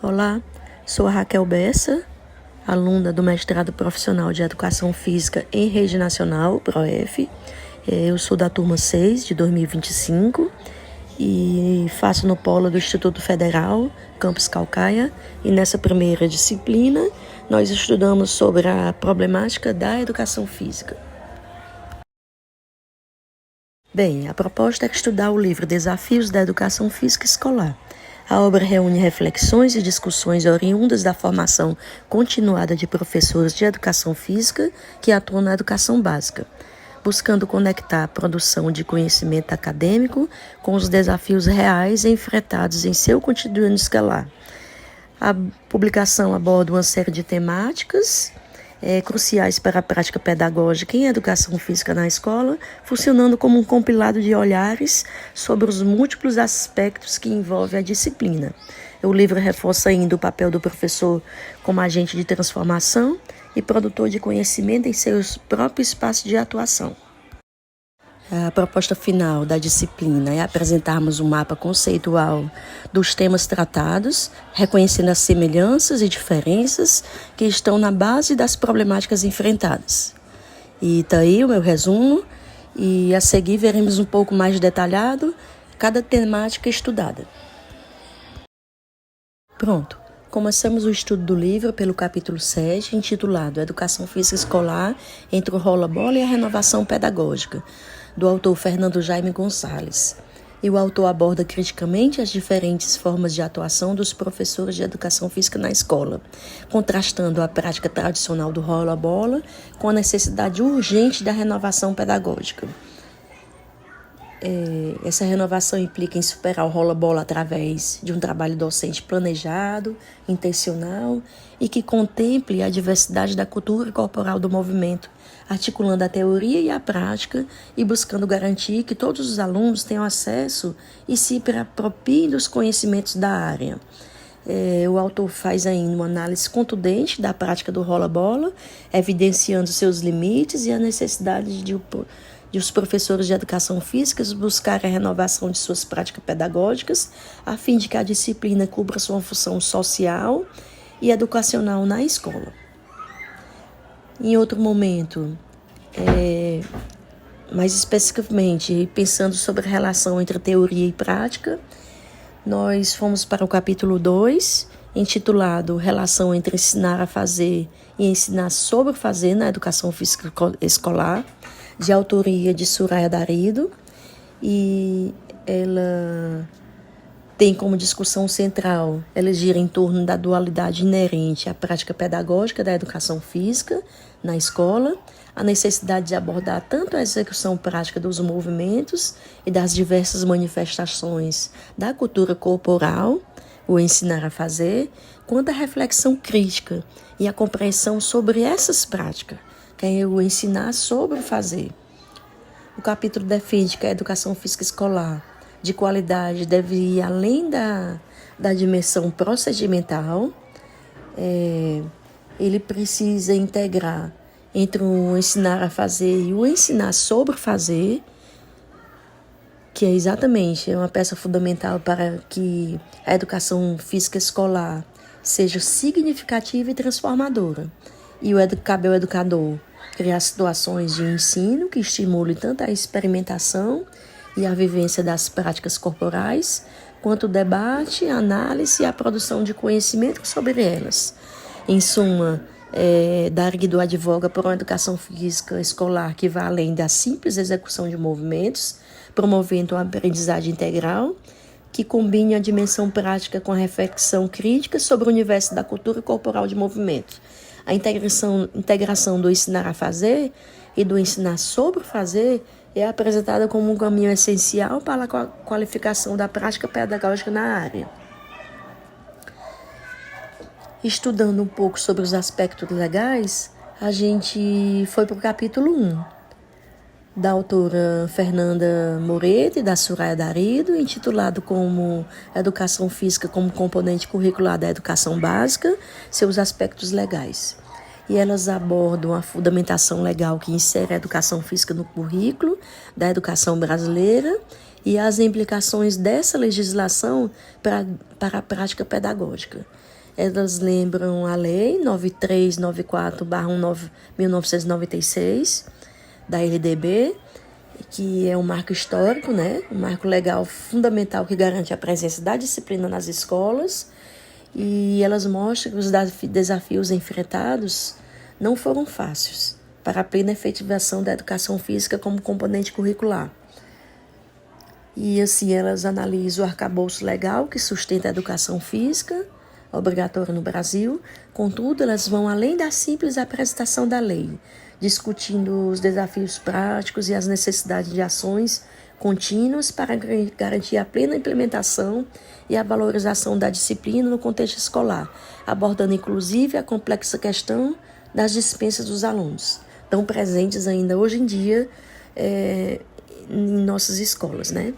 Olá, sou a Raquel Bessa, aluna do mestrado profissional de Educação Física em Rede Nacional, PROEF. Eu sou da turma 6 de 2025 e faço no polo do Instituto Federal, Campus Caucaia, e nessa primeira disciplina nós estudamos sobre a problemática da educação física. Bem, a proposta é estudar o livro Desafios da Educação Física Escolar. A obra reúne reflexões e discussões oriundas da formação continuada de professores de educação física que atuam na educação básica, buscando conectar a produção de conhecimento acadêmico com os desafios reais enfrentados em seu cotidiano escolar. A publicação aborda uma série de temáticas cruciais para a prática pedagógica em educação física na escola, funcionando como um compilado de olhares sobre os múltiplos aspectos que envolvem a disciplina. O livro reforça ainda o papel do professor como agente de transformação e produtor de conhecimento em seus próprios espaços de atuação. A proposta final da disciplina é apresentarmos um mapa conceitual dos temas tratados, reconhecendo as semelhanças e diferenças que estão na base das problemáticas enfrentadas. E está aí o meu resumo, e a seguir veremos um pouco mais detalhado cada temática estudada. Pronto, começamos o estudo do livro pelo capítulo 7, intitulado Educação Física Escolar entre o rola-bola e a renovação pedagógica, do autor Fernando Jaime Gonçalves. E o autor aborda criticamente as diferentes formas de atuação dos professores de educação física na escola, contrastando a prática tradicional do rola-bola com a necessidade urgente da renovação pedagógica. Essa renovação implica em superar o rola-bola através de um trabalho docente planejado, intencional e que contemple a diversidade da cultura corporal do movimento, articulando a teoria e a prática e buscando garantir que todos os alunos tenham acesso e se apropriem dos conhecimentos da área. O autor faz ainda uma análise contundente da prática do rola-bola, evidenciando seus limites e a necessidade de os professores de educação física buscarem a renovação de suas práticas pedagógicas, a fim de que a disciplina cumpra sua função social e educacional na escola. Em outro momento, mais especificamente, pensando sobre a relação entre teoria e prática, nós fomos para o capítulo 2, intitulado Relação entre ensinar a fazer e ensinar sobre fazer na educação física escolar, de autoria de Soraya Darido, e ela tem como discussão central, ela gira em torno da dualidade inerente à prática pedagógica da educação física na escola, a necessidade de abordar tanto a execução prática dos movimentos e das diversas manifestações da cultura corporal, o ensinar a fazer, quanto a reflexão crítica e a compreensão sobre essas práticas, que é o ensinar sobre o fazer. O capítulo defende que a educação física escolar de qualidade deve ir além da dimensão procedimental. Ele precisa integrar entre o ensinar a fazer e o ensinar sobre fazer, que é exatamente uma peça fundamental para que a educação física escolar seja significativa e transformadora. E cabe ao educador criar situações de ensino que estimulem tanto a experimentação e a vivência das práticas corporais, quanto o debate, a análise e a produção de conhecimento sobre elas. Em suma, Darido advoga por uma educação física escolar que vá além da simples execução de movimentos, promovendo uma aprendizagem integral que combine a dimensão prática com a reflexão crítica sobre o universo da cultura corporal de movimento. A integração do ensinar a fazer e do ensinar sobre fazer é apresentada como um caminho essencial para a qualificação da prática pedagógica na área. Estudando um pouco sobre os aspectos legais, a gente foi para o capítulo 1, da autora Fernanda Moretti, da Soraya Darido, intitulado como Educação Física como componente curricular da educação básica, seus aspectos legais. E elas abordam a fundamentação legal que insere a educação física no currículo da educação brasileira e as implicações dessa legislação para a prática pedagógica. Elas lembram a Lei 9394/1996, da LDB, que é um marco histórico, né? Um marco legal fundamental que garante a presença da disciplina nas escolas, e elas mostram que os desafios enfrentados não foram fáceis para a plena efetivação da educação física como componente curricular. E assim elas analisam o arcabouço legal que sustenta a educação física obrigatória no Brasil. Contudo, elas vão além da simples apresentação da lei, discutindo os desafios práticos e as necessidades de ações contínuas para garantir a plena implementação e a valorização da disciplina no contexto escolar, abordando inclusive a complexa questão das dispensas dos alunos, tão presentes ainda hoje em dia em nossas escolas, né?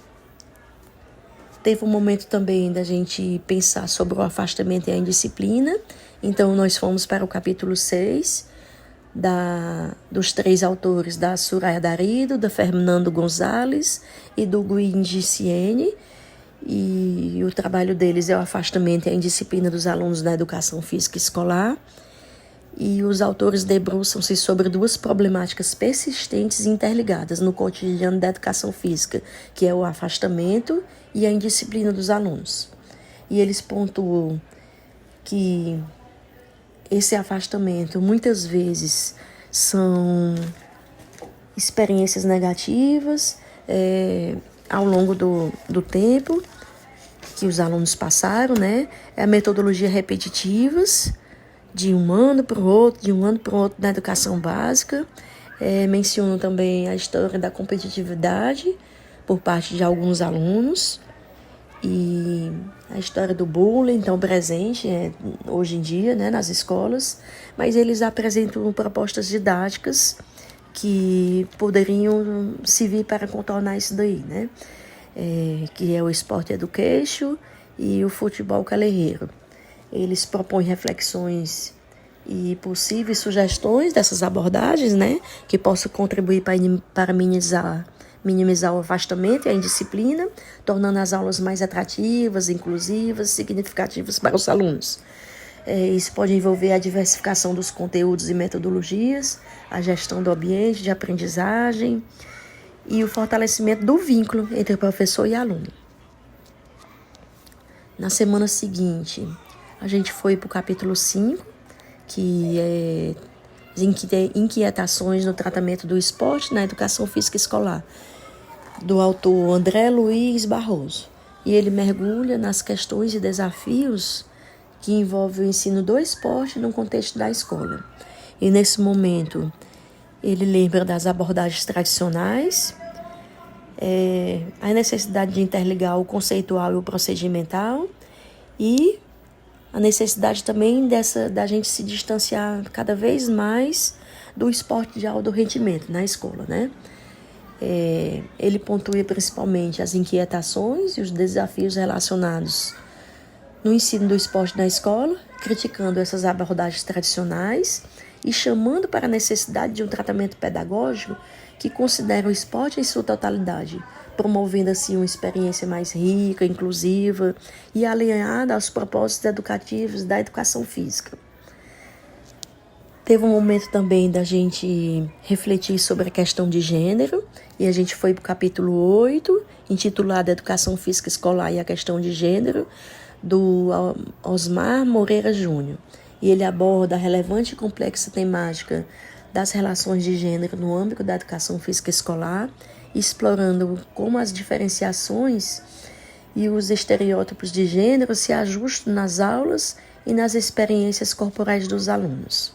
Teve um momento também da gente pensar sobre o afastamento e a indisciplina. Então, nós fomos para o capítulo 6, dos 3 autores, da Soraya Darido, da Fernando Gonzalez e do Guindy Siene. E o trabalho deles é o afastamento e a indisciplina dos alunos na educação física escolar. E os autores debruçam-se sobre 2 problemáticas persistentes e interligadas no cotidiano da educação física, que é o afastamento e a indisciplina dos alunos. E eles pontuam que esse afastamento muitas vezes são experiências negativas ao longo do tempo que os alunos passaram, né? A metodologia repetitivas, de um ano para o outro, na educação básica. Menciono também a história da competitividade por parte de alguns alunos e a história do bullying, tão presente hoje em dia, né, nas escolas, mas eles apresentam propostas didáticas que poderiam servir para contornar isso daí, né? Que é o Sport Education e o futebol calerreiro. Eles propõem reflexões e possíveis sugestões dessas abordagens, né, que possam contribuir para minimizar o afastamento e a indisciplina, tornando as aulas mais atrativas, inclusivas, significativas para os alunos. Isso pode envolver a diversificação dos conteúdos e metodologias, a gestão do ambiente de aprendizagem e o fortalecimento do vínculo entre professor e aluno. Na semana seguinte, a gente foi para o capítulo 5, que é inquietações no tratamento do esporte na educação física escolar, do autor André Luiz Barroso. E ele mergulha nas questões e desafios que envolvem o ensino do esporte no contexto da escola. E nesse momento, ele lembra das abordagens tradicionais, a necessidade de interligar o conceitual e o procedimental, e a necessidade também da gente se distanciar cada vez mais do esporte de alto rendimento na escola, né? Ele pontua principalmente as inquietações e os desafios relacionados no ensino do esporte na escola, criticando essas abordagens tradicionais e chamando para a necessidade de um tratamento pedagógico que considera o esporte em sua totalidade, promovendo assim uma experiência mais rica, inclusiva e alinhada aos propósitos educativos da educação física. Teve um momento também da gente refletir sobre a questão de gênero, e a gente foi para o capítulo 8, intitulado Educação Física Escolar e a Questão de Gênero, do Osmar Moreira Júnior. E ele aborda a relevante e complexa temática das relações de gênero no âmbito da educação física escolar, explorando como as diferenciações e os estereótipos de gênero se ajustam nas aulas e nas experiências corporais dos alunos.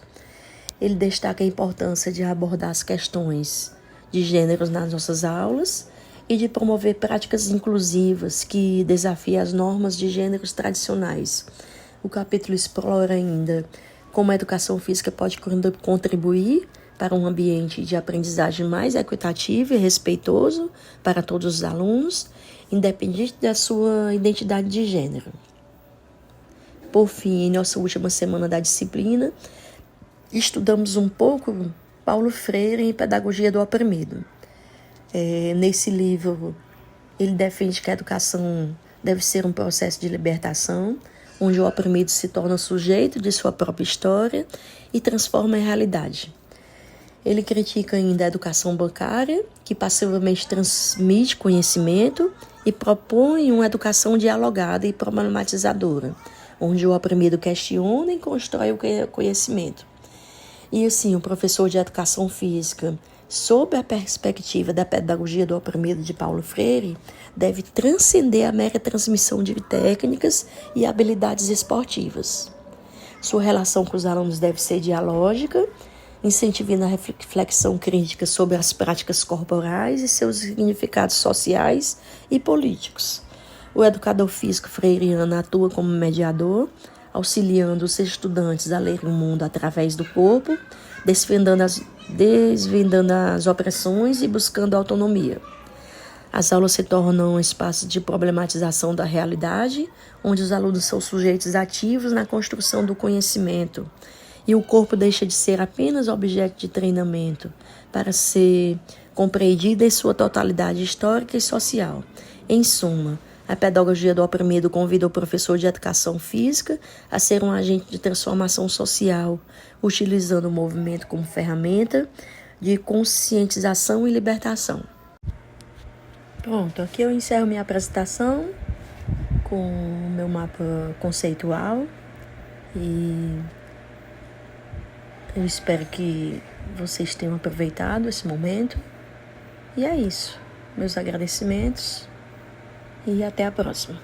Ele destaca a importância de abordar as questões de gêneros nas nossas aulas e de promover práticas inclusivas que desafiem as normas de gêneros tradicionais. O capítulo explora ainda como a educação física pode contribuir para um ambiente de aprendizagem mais equitativo e respeitoso para todos os alunos, independente da sua identidade de gênero. Por fim, em nossa última semana da disciplina, estudamos um pouco Paulo Freire em Pedagogia do Oprimido. Nesse livro, Ele defende que a educação deve ser um processo de libertação, onde o oprimido se torna sujeito de sua própria história e transforma em realidade. Ele critica ainda a educação bancária, que passivamente transmite conhecimento e propõe uma educação dialogada e problematizadora, onde o oprimido questiona e constrói o conhecimento. E assim, o professor de educação física, sob a perspectiva da pedagogia do oprimido de Paulo Freire, deve transcender a mera transmissão de técnicas e habilidades esportivas. Sua relação com os alunos deve ser dialógica, incentivando a reflexão crítica sobre as práticas corporais e seus significados sociais e políticos. O educador físico freiriano atua como mediador, auxiliando os estudantes a ler o mundo através do corpo, desvendando as opressões e buscando autonomia. As aulas se tornam um espaço de problematização da realidade, onde os alunos são sujeitos ativos na construção do conhecimento, e o corpo deixa de ser apenas objeto de treinamento para ser compreendido em sua totalidade histórica e social. Em suma, a pedagogia do oprimido convida o professor de educação física a ser um agente de transformação social, utilizando o movimento como ferramenta de conscientização e libertação. Pronto, aqui eu encerro minha apresentação com o meu mapa conceitual e eu espero que vocês tenham aproveitado esse momento. E é isso. Meus agradecimentos e até a próxima.